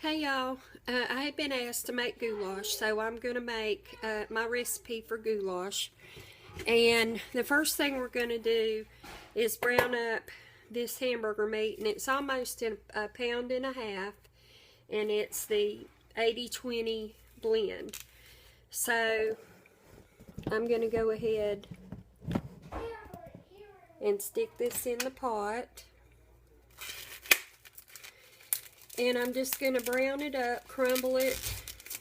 Hey y'all, I have been asked to make goulash, so I'm going to make my recipe for goulash. And the first thing we're going to do is brown up this hamburger meat, and it's almost a pound and a half, and it's the 80-20 blend. So I'm going to go ahead and stick this in the pot. And I'm just going to brown it up, crumble it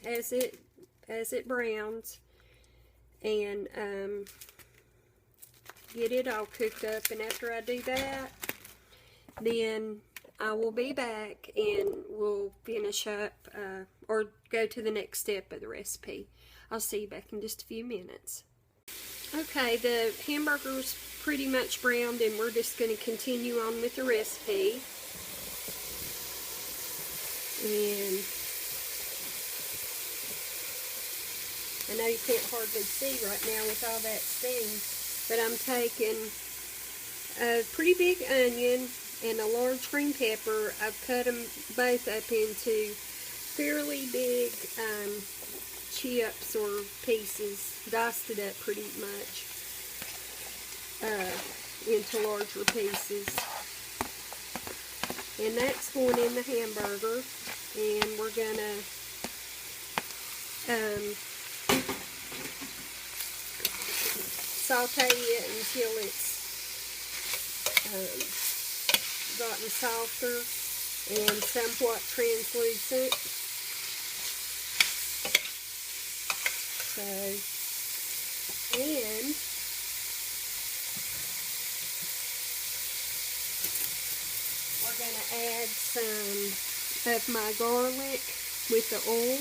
as it browns, and get it all cooked up. And after I do that, then I will be back and we'll finish up or go to the next step of the recipe. I'll see you back in just a few minutes. Okay, the hamburger's pretty much browned, and we're just going to continue on with the recipe. And I know you can't hardly see right now with all that steam, but I'm taking a pretty big onion and a large green pepper. I've cut them both up into fairly big chips or pieces, diced it up pretty much into larger pieces. And that's going in the hamburger, and we're gonna saute it until it's gotten softer and somewhat translucent. And we're going to add some of my garlic with the oil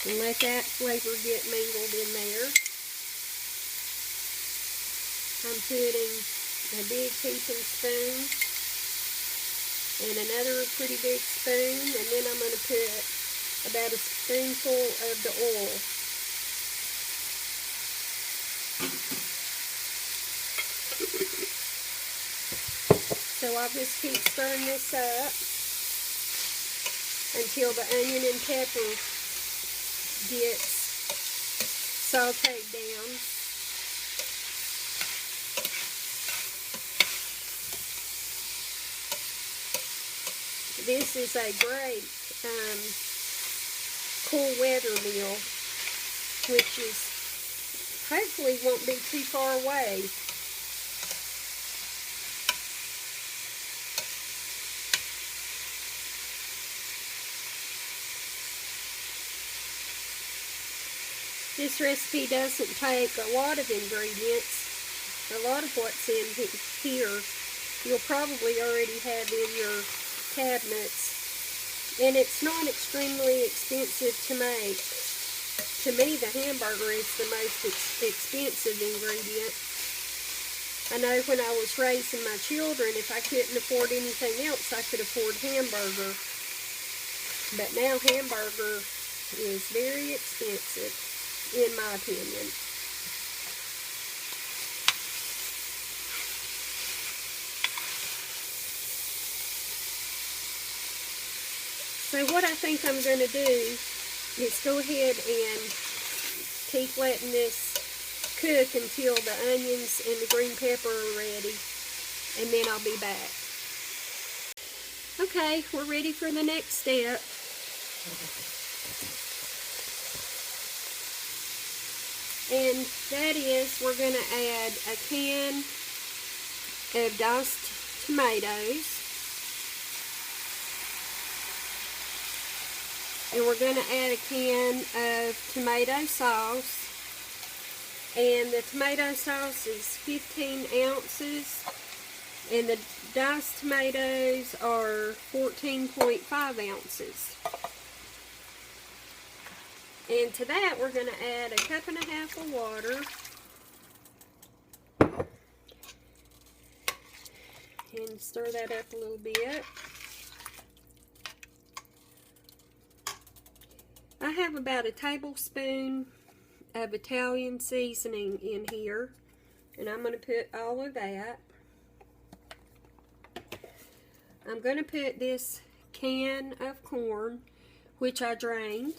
and let that flavor get mingled in there. I'm putting a big heaping spoon and another pretty big spoon, and then I'm going to put about a spoonful of the oil. So I'll just keep stirring this up until the onion and pepper gets sauteed down. This is a great cool weather meal, which is hopefully won't be too far away. This recipe doesn't take a lot of ingredients. A lot of what's in here you'll probably already have in your cabinets. And it's not extremely expensive to make. To me, the hamburger is the most expensive ingredient. I know when I was raising my children, if I couldn't afford anything else, I could afford hamburger. But now hamburger is very expensive, in my opinion. So what I think I'm going to do is go ahead and keep letting this cook until the onions and the green pepper are ready, and then I'll be back. Okay, we're ready for the next step. And that is, we're going to add a can of diced tomatoes. And we're going to add a can of tomato sauce. And the tomato sauce is 15 ounces. And the diced tomatoes are 14.5 ounces. And to that, we're going to add a cup and a half of water. And stir that up a little bit. I have about a tablespoon of Italian seasoning in here, and I'm going to put all of that. I'm going to put this can of corn, which I drained.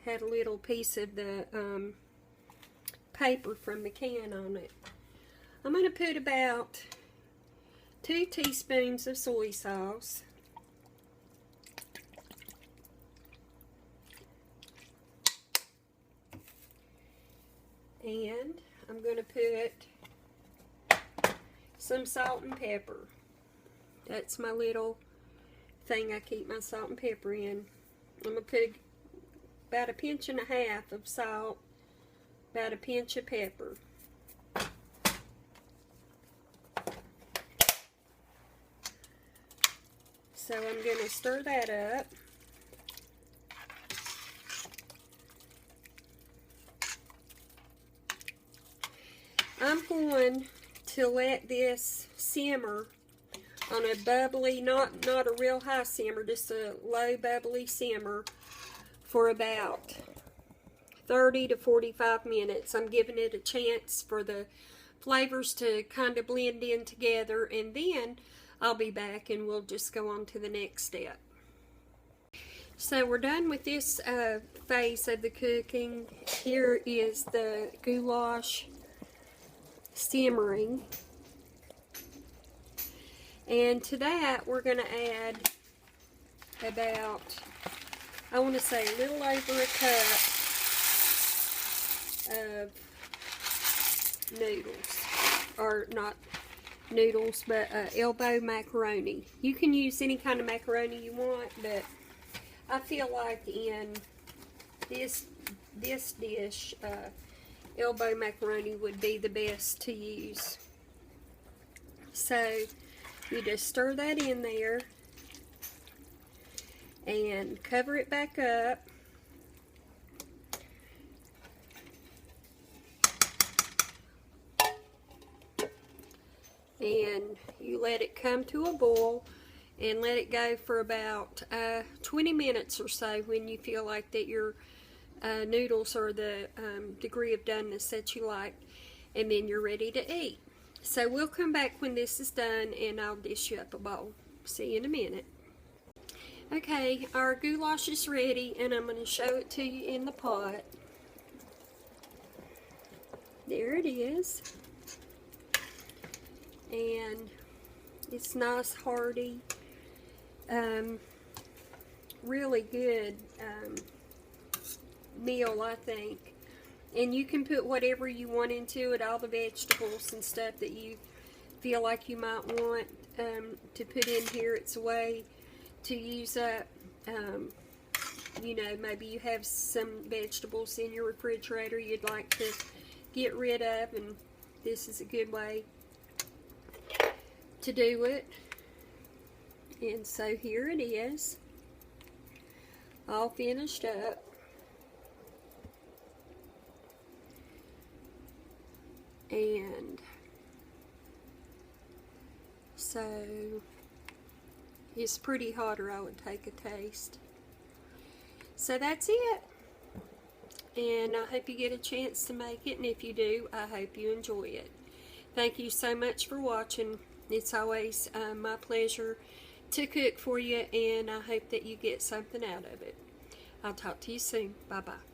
Had a little piece of the paper from the can on it. I'm going to put about 2 teaspoons of soy sauce. And I'm going to put some salt and pepper. That's my little thing I keep my salt and pepper in. I'm going to put about 1.5 pinches of salt, about 1 pinch of pepper. So I'm going to stir that up. I'm going to let this simmer on a bubbly, not a real high simmer, just a low bubbly simmer for about 30 to 45 minutes. I'm giving it a chance for the flavors to kind of blend in together, and then I'll be back and we'll just go on to the next step. So we're done with this phase of the cooking. Here is the goulash simmering, and to that we're going to add about, I want to say, a little over a cup of noodles, or not noodles, but elbow macaroni. You can use any kind of macaroni you want, but I feel like in this dish, elbow macaroni would be the best to use. So you just stir that in there and cover it back up. And you let it come to a boil and let it go for about 20 minutes or so when you feel like that your noodles are the degree of doneness that you like, and then you're ready to eat. So we'll come back when this is done and I'll dish you up a bowl. See you in a minute. Okay, our goulash is ready, and I'm going to show it to you in the pot. There it is. And it's nice, hearty, really good meal, I think. And you can put whatever you want into it, all the vegetables and stuff that you feel like you might want to put in here. It's a way to use up, you know, maybe you have some vegetables in your refrigerator you'd like to get rid of, and this is a good way to do it. And so here it is, all finished up. And so it's pretty hot, or I would take a taste. So that's it. And I hope you get a chance to make it, and if you do, I hope you enjoy it. Thank you so much for watching. It's always my pleasure to cook for you, and I hope that you get something out of it. I'll talk to you soon. Bye-bye.